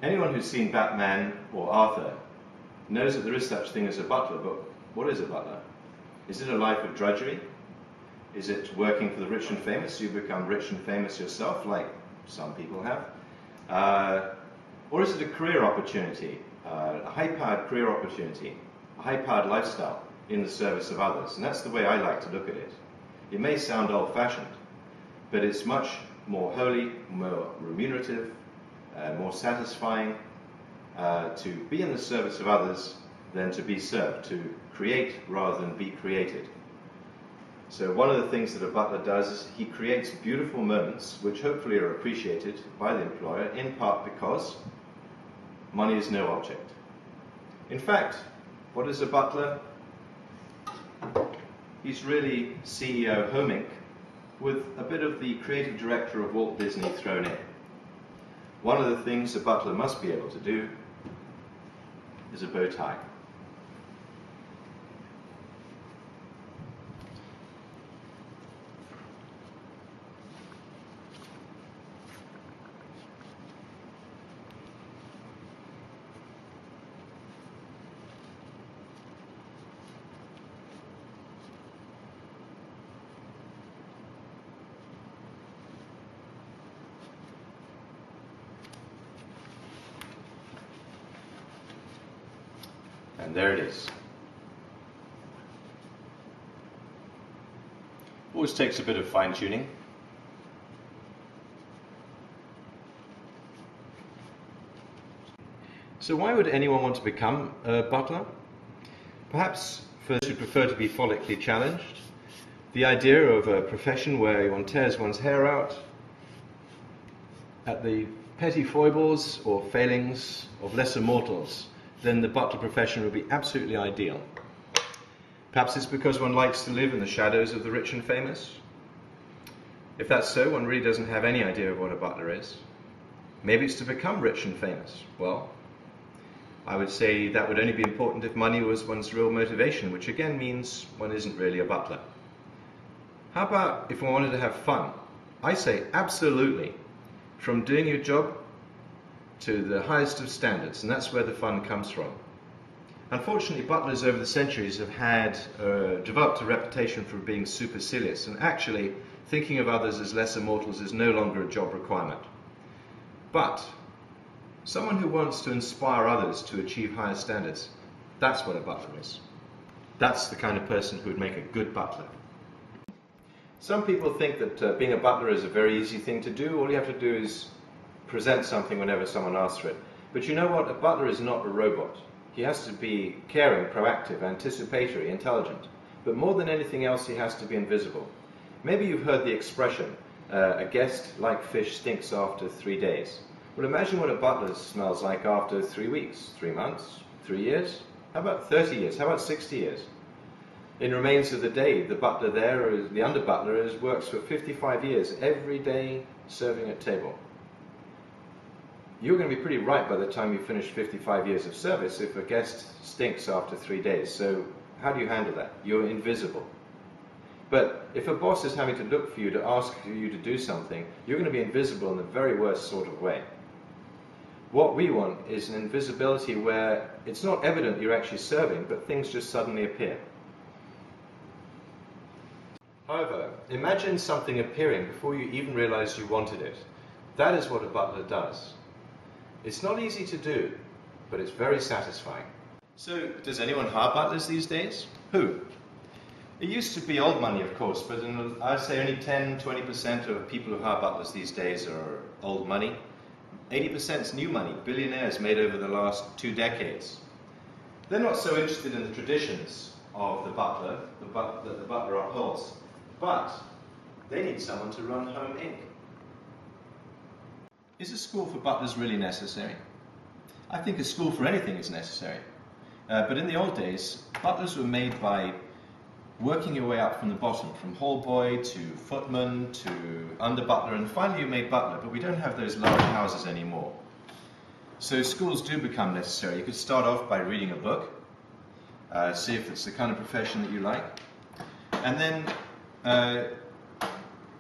Anyone who's seen Batman or Arthur knows that there is such thing as a butler, but what is a butler? Is it a life of drudgery? Is it working for the rich and famous? You become rich and famous yourself, like some people have. Or is it a career opportunity, a high-powered career opportunity, a high-powered lifestyle in the service of others? And that's the way I like to look at it. It may sound old-fashioned, but it's much more holy, more remunerative, more satisfying to be in the service of others than to be served, to create rather than be created. So one of the things that a butler does is he creates beautiful moments which hopefully are appreciated by the employer, in part because money is no object. In fact, what is a butler? He's really CEO Home Inc. with a bit of the creative director of Walt Disney thrown in. One of the things a butler must be able to do is a bow tie. And there it is. Always takes a bit of fine-tuning. So why would anyone want to become a butler? Perhaps for those who prefer to be follically challenged, the idea of a profession where one tears one's hair out at the petty foibles or failings of lesser mortals, then the butler profession would be absolutely ideal. Perhaps it's because one likes to live in the shadows of the rich and famous. If that's so, one really doesn't have any idea of what a butler is. Maybe it's to become rich and famous. Well, I would say that would only be important if money was one's real motivation, which again means one isn't really a butler. How about if one wanted to have fun? I say absolutely. From doing your job to the highest of standards, and that's where the fun comes from. Unfortunately, butlers over the centuries have had developed a reputation for being supercilious, and actually thinking of others as lesser mortals is no longer a job requirement. But someone who wants to inspire others to achieve higher standards, that's what a butler is. That's the kind of person who would make a good butler. Some people think that being a butler is a very easy thing to do. All you have to do is present something whenever someone asks for it. But you know what? A butler is not a robot. He has to be caring, proactive, anticipatory, intelligent. But more than anything else, he has to be invisible. Maybe you've heard the expression, a guest like fish stinks after 3 days. Well, imagine what a butler smells like after 3 weeks, 3 months, 3 years. How about 30 years? How about 60 years? In remains of the day, the butler there, or the under butler, works for 55 years, every day serving at table. You're going to be pretty right by the time you finish 55 years of service if a guest stinks after 3 days. So how do you handle that? You're invisible. But if a boss is having to look for you to ask you to do something, you're going to be invisible in the very worst sort of way. What we want is an invisibility where it's not evident you're actually serving, but things just suddenly appear. However, imagine something appearing before you even realize you wanted it. That is what a butler does. It's not easy to do, but it's very satisfying. So, does anyone hire butlers these days? Who? It used to be old money, of course, but I'd say only 10-20% of people who hire butlers these days are old money. 80% is new money, billionaires made over the last 2 decades. They're not so interested in the traditions of the butler, that the butler upholds, but they need someone to run Home Inc. Is a school for butlers really necessary? I think a school for anything is necessary. But in the old days, butlers were made by working your way up from the bottom, from hall boy to footman to under butler, and finally you made butler, but we don't have those large houses anymore. So schools do become necessary. You could start off by reading a book, see if it's the kind of profession that you like, and then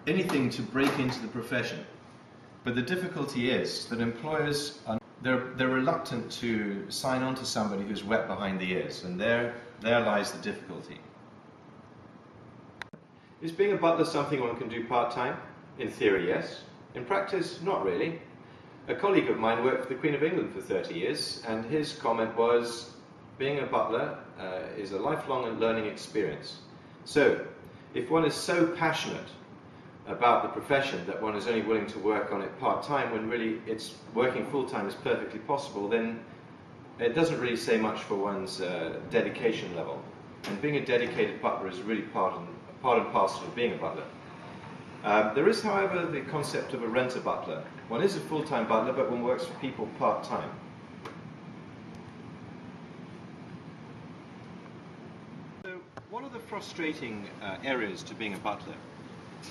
anything to break into the profession. But the difficulty is that employers are they're reluctant to sign on to somebody who's wet behind the ears, and there lies the difficulty. Is being a butler something one can do part-time? In theory, yes. In practice, not really. A colleague of mine worked for the Queen of England for 30 years, and his comment was, being a butler is a lifelong learning experience. So, if one is so passionate about the profession that one is only willing to work on it part-time when really it's working full-time is perfectly possible, then it doesn't really say much for one's dedication level. And being a dedicated butler is really part and parcel of being a butler. There is, however, the concept of a renter butler. One is a full-time butler, but one works for people part-time. So, what are the frustrating areas to being a butler?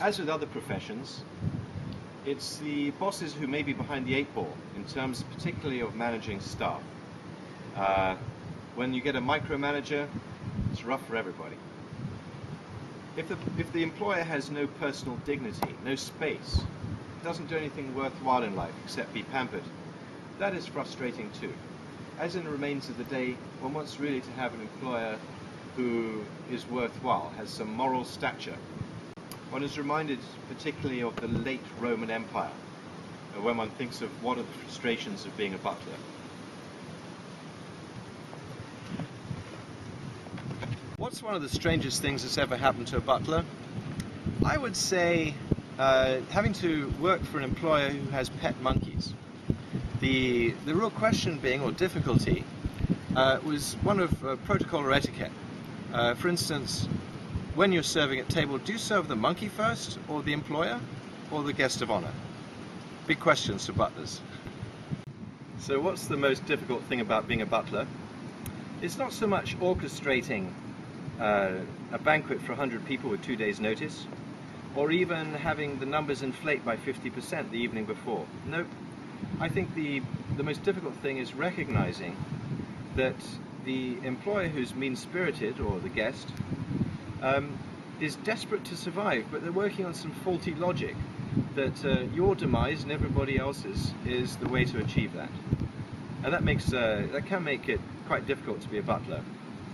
As with other professions, it's the bosses who may be behind the 8 ball in terms particularly of managing staff. When you get a micromanager, it's rough for everybody. If the employer has no personal dignity, no space, doesn't do anything worthwhile in life except be pampered, that is frustrating too. As in the remains of the day, one wants really to have an employer who is worthwhile, has some moral stature. One is reminded particularly of the late Roman Empire, when one thinks of what are the frustrations of being a butler. What's one of the strangest things that's ever happened to a butler? I would say having to work for an employer who has pet monkeys. The real question being, or difficulty, was one of protocol or etiquette. For instance, when you're serving at table, do you serve the monkey first, or the employer, or the guest of honor? Big questions for butlers. So what's the most difficult thing about being a butler? It's not so much orchestrating a banquet for 100 people with 2 days' notice, or even having the numbers inflate by 50% the evening before. Nope. I think the most difficult thing is recognizing that the employer who's mean-spirited, or the guest, is desperate to survive, but they're working on some faulty logic that your demise and everybody else's is the way to achieve that. And that can make it quite difficult to be a butler,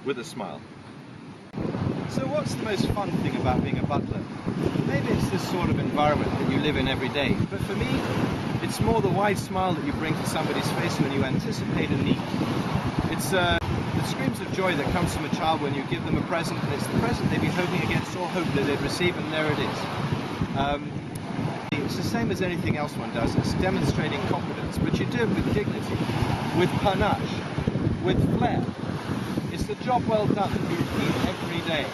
with a smile. So what's the most fun thing about being a butler? Maybe it's this sort of environment that you live in every day, but for me, it's more the wide smile that you bring to somebody's face when you anticipate a need. It's the screams of joy that comes from a child when you give them a present, and it's the present they've been hoping against all hope that they'd receive, and there it is. It's the same as anything else one does. It's demonstrating competence, but you do it with dignity, with panache, with flair. It's the job well done that you repeat every day.